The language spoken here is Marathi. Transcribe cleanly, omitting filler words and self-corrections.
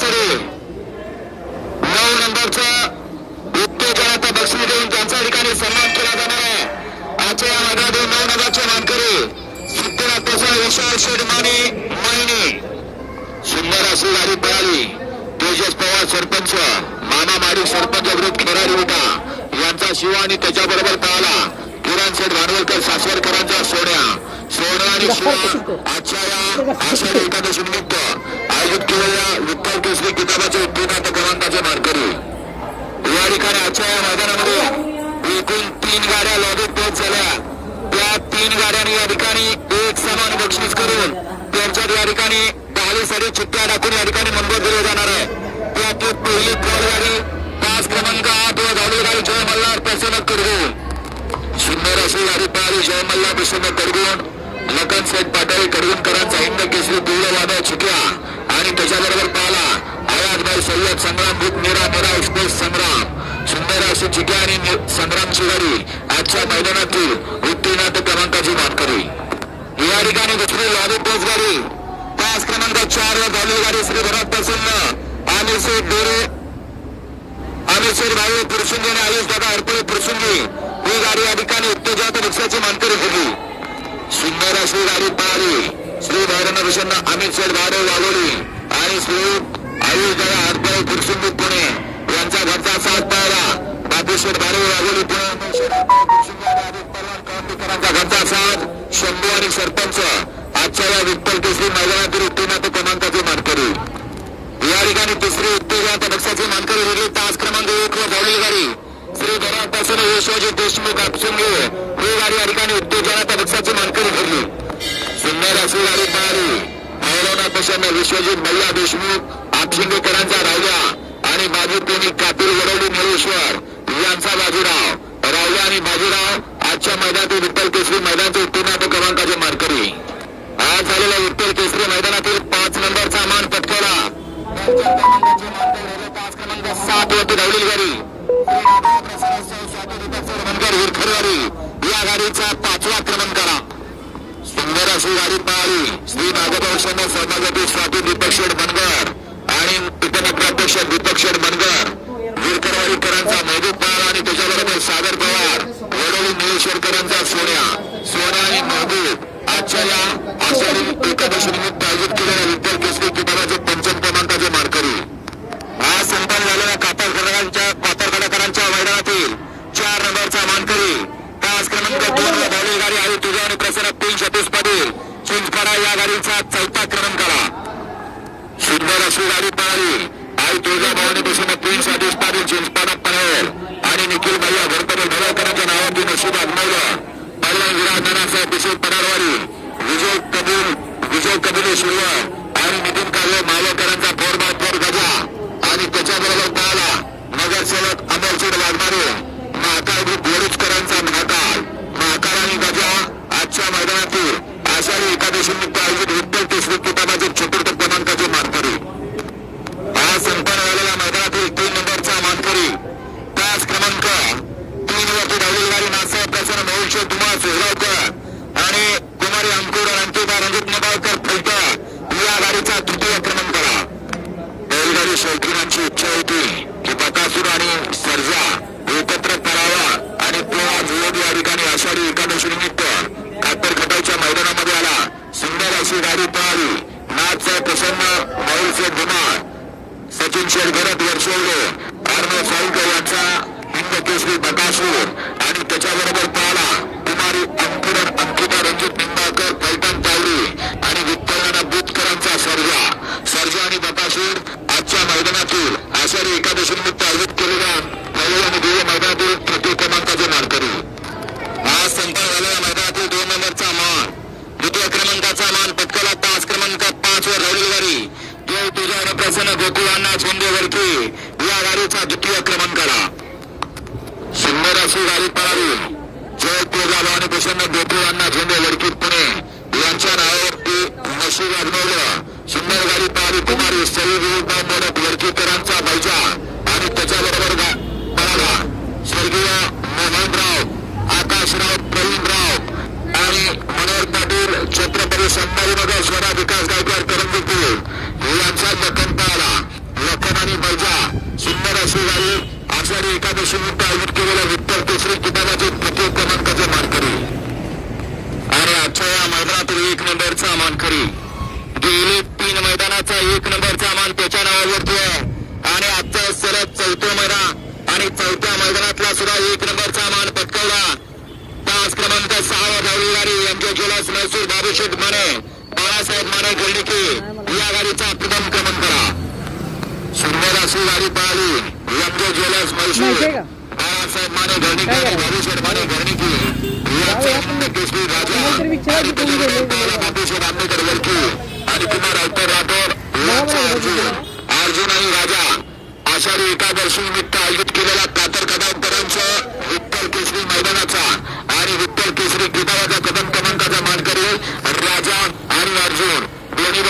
केसरी 9 नंबरचा उत्तेजनाचा बक्षीस देऊन त्यांच्या ठिकाणी सन्मान केला जाणार आहे। आजच्या या मैदानात 9 नंबरचे मानकरी सिद्धनाथ प्रसाद विशाल शेडमाने महिने सुंदर अशी गाडी पळाली। तेजस पवार सरपंच, मामा माडी सरपंच विरुद्ध खेराडी विटा यांचा शिवा आणि त्याच्याबरोबर पळाला किरण शेठ भांडवलकर सासवडकरांचा सोन्या आणि शिवा आजच्या या आषाढी एकादशी निमित्त आयोजित केलेल्या विठ्ठल केसरी किताबाचे उत्तीर्ण क्रमांकाचे मानकरी। या ठिकाणी आजच्या या मैदानामध्ये एकूण 3 गाड्या लॉबीत पोहोच झाल्या। त्या 3 गाड्यांनी या ठिकाणी एक समान बक्षीस करून त्यांच्या या ठिकाणी 10 चिठ्ठ्या टाकून या ठिकाणी नंबर दिले जाणार आहे। त्यातली पहिली गाडी 5 क्रमांक 8 व धावली गाडी जय मल्हार प्रसन्न कडगुण। सुंदर अशी गाडी पळाली जय मल्हार प्रसन्न कडगुण लखन शेठ पाटील कडगुणकरांचा हिंद केसरी पिवळा वादळ चिठ्ठ्या आणि त्याच्याबरोबर पळाला आयाजभाई सय्यद संग्राम ग्रुप मेरा एक्सप्रेस संग्राम। सुंदर अशी चिठ्ठ्या आणि संग्रामची गाडी आजच्या मैदानातील उत्तीर्ण क्रमांकाची मानकरी। या ठिकाणी दुसरी लॉबी पोच गाडी 5 क्रमांक 4 वर धावली गाडी श्री भरत प्रसन्न आमिर शेठ डोरे आमिर शेठ भाऊ पुरसुंगी आणि आयुष दादा हरपळे पुरसुंगी ही गाडी या ठिकाणी उत्तेजनात पक्षाची मानकरी होती। सुंदर अशी गाडी पळाली श्री भैरवनाथ प्रसन्न अमित शेठ भाडे वाघोली आणि श्री आयुष दादा हरपळे पुरसुंगी पुणे यांचा घरचा साथ पाहिला। बापू शेठ भाडे वाघोली पुणे घरचा साथ शंभू आणि सरपंच आजच्या या विठ्ठल केसरी मैदानातील उत्तीर्ण क्रमांकाची मानकरी। या ठिकाणी तिसरी उत्तेजनाच्या पक्षाची मानकरी वेगळी 5 क्रमांक 1 वर धावलेली गाडी श्री भरत प्रसन्न यशोजी देशमुख आपसुंगे ही गाडी या ठिकाणी उत्तेजनाच्या पक्षाची मानकरी ठरली। सुंदर अशी गाडी पळाली भैरवनाथ प्रसन्न विश्वजित भैया देशमुख आपशिंगेकरांचा रावल्या आणि बाजू प्रेमी कापील वडवली निळेश्वर यांचा बाजीराव रावल्या आणि बाजीराव आजच्या मैदानातील विठ्ठल केसरी मैदानाचे उत्तीर्ण क्रमांकाचे मानकरी। आज झालेल्या विठ्ठल केसरी मैदानातील 5 नंबरचा मान पटकावला 5 क्रमांक 7 वरती धावलेली गाडी या गाडीचा 5वा क्रमांक आला। सुंदर अशी गाडी पळाली श्री नागभूषण सभापती स्वाती दीपक शेठ बनगर आणि उपनगराध्यक्ष दीपक शेठ बनगर वीरकरवाडीकरांचा महबूब पळाला आणि त्याच्याबरोबर सागर पवार वडोली निळेश्वरकरांचा सोन्या आणि महबूब आजच्या या आषाढी एकादशी निमित्त आयोजित केलेल्या विठ्ठल केसरी किताबाचे 5 क्रमांकाचे मानकरी। आज संपन्न झालेल्या कातरगडकरांच्या मैदानातील 4 नंबरचा मानकरी 5 क्रमांक 2 वर धावलेली गाडी आई तुझा आणि प्रसन्न 3 सतीश पाटील चिंचपाडा या गाडीचा 4था क्रमांक आला। सुंदर अशी गाडी पळाली आई तुळजा भवानी प्रसन्न 3 सतीश पाटील चिंचपाडा पनवेल आणि निखिल भैया घरपटे भरवकरांच्या नावाची नशीब आजमावलं पहिला विराट नानासाहेब पिशे पडारवाडी विजय कबिल शिरवर आणि नितीन काळे मावळकरांचा 4x4 गजा आणि त्याच्याबरोबर पळाला नगरसेवक अमरशेठ वाघमारे महाकाळ ग्रुप गोरुचकरांचा महाकाळ आणि गजा आजच्या मैदानातील आषाढी एकादशी निमित्त आयोजित विठ्ठल केसरी किताबाचे 4th क्रमांकाचे मानकरी। आज संपन्न झालेल्या मैदानातील 3 नंबरचा मानकरी 5 क्रमांक 3 वरती धावलेली गाडी नासाहेब प्रसन्न महुषे कुमार सोहरावकर आणि कुमारी अंकुर अंकिता रणजित निंबाळकर फलटण या गाडीचा 3य क्रमांक आला। बैलगाडी शौकीनांची इच्छा होती की बकासूर आणि सर्जा एकत्र करावा आणि तो आज या ठिकाणी आषाढी एकादशी निमित्त कातर खटावच्या मैदानामध्ये आला। सुंदर अशी गाडी पळाली नाथसाहेब प्रसन्न माऊलसेठ धुमाळ सचिन शेठ भरत वर्षवले अर्णव साळुंकर यांचा हिंद केसरी बकासूर आणि त्याच्याबरोबर पळाला कुमारी अंकिता रणजित निंबाळकर फलटण तावडी आणि विठ्ठलनाना बुतकरांचा सर्जा आणि बकासूर आजच्या मैदानातील आषाढी एकादशी निमित्त आयोजित केलेल्या पहिल्या आणि द्वितीय मैदानातील 3 क्रमांकाचे मानकरी। आज संपन्न झालेल्या मैदानातील 2 नंबरचा मान 2 क्रमांकाचा मान पटकावला 5 क्रमांक 5 वर धावलेली गाडी देव तुझा आणि प्रसन्न गोकुळांना झेंडेवरती या गाडीचा 2य क्रमांक आला। सुंदर अशी गाडी पळाली जय तुळजाभवानी आणि प्रसन्न गोकुळांना झेंडेवरती पुणे यांच्या नावावरती नशीब आजमावलं। सुंदर गाडी पळाली कुमारी सई विरुद्ध मोडक वडकीकरांचा बैजा आणि त्याच्याबरोबर पळाला स्वर्गीय मोहनराव आकाशराव प्रवीणराव आणि मनोहर पाटील छत्रपती संभाजीनगर शहरा विकास गायकवाड करंदीपूर यांचा दखन पळाला। अशी गाडी आषाढी एकादशी निमित्त आयोजित केलेल्या विठ्ठल केसरी किताबाचे तृतीय क्रमांकाचे मानकरी आणि आजच्या या मैदानातील 1 नंबरचा मानकरी गेले 3 मैदानाचा 1 नंबरचा मान त्याच्या नावावरती आहे आणि आजचा सलग 4थं मैदान आणि 4थ्या मैदानातला सुद्धा 1 नंबरचा मान पटकावला. 5 क्रमांक 6 धावली गाडी एमजे ज्वेलर्स मैसूर बाबूशेठ माने बाळासाहेब माने गर्णिके या गाडीचा प्रथम क्रमांक करा. सुंदर अशी गाडी पळाली एमजे ज्वेलर्स मैसूर बाळासाहेब माने गर्णिके आणि बाबूशेठ माने गर्णिके यांचा केसरी राजा आणि त्याच्याबरोबर बाबूशेठ आंबेडकर वरकी आणि कुमार अवतर राठोड यांचा अर्जुन आणि राजा आषाढी एकादशी निमित्त आयोजित केलेला कातर कदावकरांचं विठ्ठल केसरी मैदानाचा आणि विठ्ठल केसरी किताबाचा प्रथम क्रमांकाचा मानकरी राजा आणि अर्जुन दोन्ही